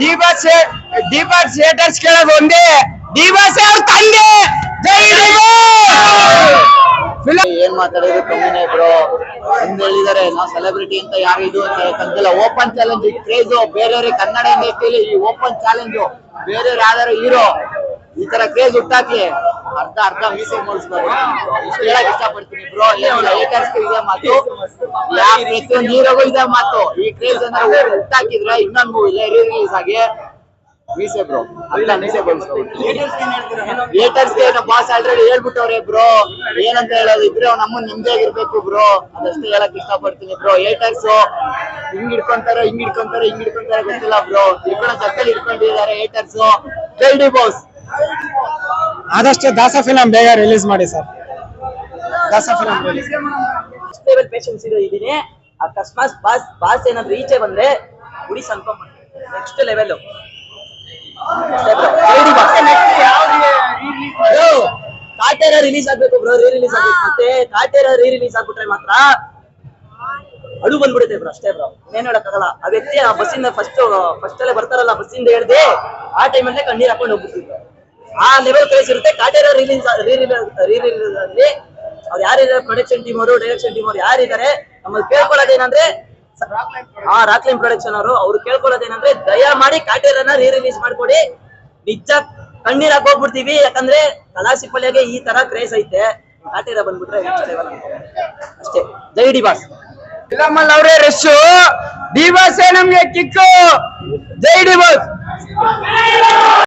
D Boss theatres ಕೇಳೋದು ಒಂದೇ, D Boss ಅವ್ರ ತಂದೆ. ಜೈ ಏನ್ ಮಾತಾಡೋದು ಕಮ್ಮಿನೇ ಬ್ರೋ. ಹಿಂದೆ ಹೇಳಿದಾರೆ ನಾವು ಸೆಲೆಬ್ರಿಟಿ ಅಂತ ಯಾರು ಇದು ಅಂತ ಕಲ್ತಿಲ್ಲ. ಓಪನ್ ಚಾಲೆಂಜ್ ಕ್ರೇಜ್ ಬೇರೆಯವ್ರಿಗೆ ಕನ್ನಡ ಇಂಡಸ್ಟ್ರಿಯಲ್ಲಿ ಈ ಓಪನ್ ಚಾಲೆಂಜ್ ಬೇರೆಯವ್ರು ಯಾವ್ದಾರು ಹೀರೋ ಈ ತರ ಕ್ರೇಜ್ ಹುಟ್ಟಾಕ್ಲಿ ಅರ್ಧ ಮೀಸೆ ಮೂಡಿಸ್ತಾರೆ. ಇಷ್ಟು ಹೇಳಕ್ ಇಷ್ಟಪಡ್ತೀನಿ ಬ್ರೋ. ಏನಿಲ್ಲ, ಏಟರ್ಸ್ ಇದೆ ಮಾತು, ಪ್ರತಿಯೊಂದು ಹೀರೋಗೂ ಇದೆ ಮಾತು. ಈ ಕ್ರೇಜ್ ಅಂದ್ರೆ ಹುಟ್ಟಾಕಿದ್ರೆ ಇನ್ನೊಂದು ಮೂವಿ ರಿಲೀಸ್ ಆಗಿ ಮೀಸೆ ಬ್ರೋ, ಅಲ್ಲ ಮೀಸೆ ಏಟರ್ಸ್ಗೆ ಬಾಸ್ ಆಲ್ರೆಡಿ ಹೇಳ್ಬಿಟ್ಟವ್ರೆ ಬ್ರೋ. ಏನಂತ ಹೇಳೋದು ಇದ್ರೆ ಅವ್ನ ಅಮ್ಮನ್ ನಿಮ್ದಾಗಿರ್ಬೇಕು ಬ್ರೋ, ಅದಷ್ಟೇ ಹೇಳಕ್ ಇಷ್ಟಪಡ್ತೀನಿ ಬ್ರೋ. ಏಟರ್ಸ್ ಹಿಂಗ್ ಹಿಡ್ಕೊಂತಾರೆ ಗೊತ್ತಿಲ್ಲ ಬ್ರೋ. ಇಟ್ಕೊಳ್ಳೋ ಜೊತೆಲಿ ಇಟ್ಕೊಂಡಿದ್ದಾರೆ ಏಟರ್ಸ್. ಜೈ ಡಿ ಬಾಸ್. ಆದಷ್ಟು ದಾಸ ಫಿಲಂ ಬೇಗ ರಿಲೀಸ್ ಮಾಡಿ ಸರ್. ದಾಸ ಫಿಲಂ ಲೆವೆಲ್ ಪೇಷನ್ಸ್ ಇದೀನಿ. ಅಕಸ್ಮಾತ್ ಬಾಸ್ ಏನಾದ್ರು ಈಚೆ ಬಂದ್ರೆ ಗುಡಿ ಅನ್ಕೊಂಡ್ ನೆಕ್ಸ್ಟ್ ಲೆವೆಲ್ ಕಾಟೇರ ರಿಲೀಸ್ ಆಗ್ಬೇಕು ಬ್ರೋ. ರಿಲೀಸ್ ಆಗ್ಬೇಕು. ಮತ್ತೆ ಕಾಟೇರ ರಿಲೀಸ್ ಆಗ್ಬಿಟ್ರೆ ಮಾತ್ರ ಅಡು ಬಂದ್ಬಿಡುತ್ತೆ ಬ್ರೋ. ಅಷ್ಟೇ ಬ್ರೋ, ಏನ್ ಹೇಳಕ್ಕಾಗಲ್ಲ. ಆ ವ್ಯಕ್ತಿ ಆ ಬಸ್ಸಿಂದ ಫಸ್ಟ್ ಅಲ್ಲೇ ಬರ್ತಾರಲ್ಲ, ಬಸ್ಸಿಂದ ಹೇಳ್ದೆ ಆ ಟೈಮಲ್ಲೇ ಕಣ್ಣೀರ್ ಹಾಕೊಂಡು ಹೋಗ್ಬಿಡ್ತಿದ್ರು. ಆ ಲೆವೆಲ್ ಕ್ರೇಜ್ ಇರುತ್ತೆ. ಕಾಟೇರ ರಿಲೀಸ್ ಅಲ್ಲಿ ಅವ್ರು ಯಾರಿದ್ದಾರೆ, ಪ್ರೊಡಕ್ಷನ್ ಟೀಮ್ ಅವರು, ಡೈರೆಕ್ಷನ್ ಟೀಮ್ ಅವರು ಯಾರಿದ್ದಾರೆ, ನಮ್ಮಲ್ಲಿ ಕೇಳ್ಕೊಳ್ಳೋದೇನಂದ್ರೆ ರಾಕ್ಲೈನ್ ಪ್ರೊಡಕ್ಷನ್ ಅವ್ರು ಕೇಳ್ಕೊಳ್ಳೋದೇನಂದ್ರೆ ದಯ ಮಾಡಿ ಕಾಟೇರನ್ನ ರಿಲೀಸ್ ಮಾಡ್ಕೊಡಿ. ನಿಜ ಕಣ್ಣೀರ್ ಹಾಕೋಗ್ಬಿಡ್ತೀವಿ. ಯಾಕಂದ್ರೆ ಕಲಾಸಿಪಲ್ಯಗೆ ಈ ತರ ಕ್ರೇಜ್ ಐತೆ. ಕಾಟೇರ ಬಂದ್ಬಿಟ್ರೆ ಅಷ್ಟೇ. ಜೈ ಡಿ ಬಾಸ್. ಫಿಲಮ್ ಅಲ್ಲಿ ಅವರೇ ರಶ್, ಡಿ ಬಾಸ್ ನಮ್ಗೆ ಕಿಕ್ಕು. ಜೈ ಡಿ ಬಾಸ್.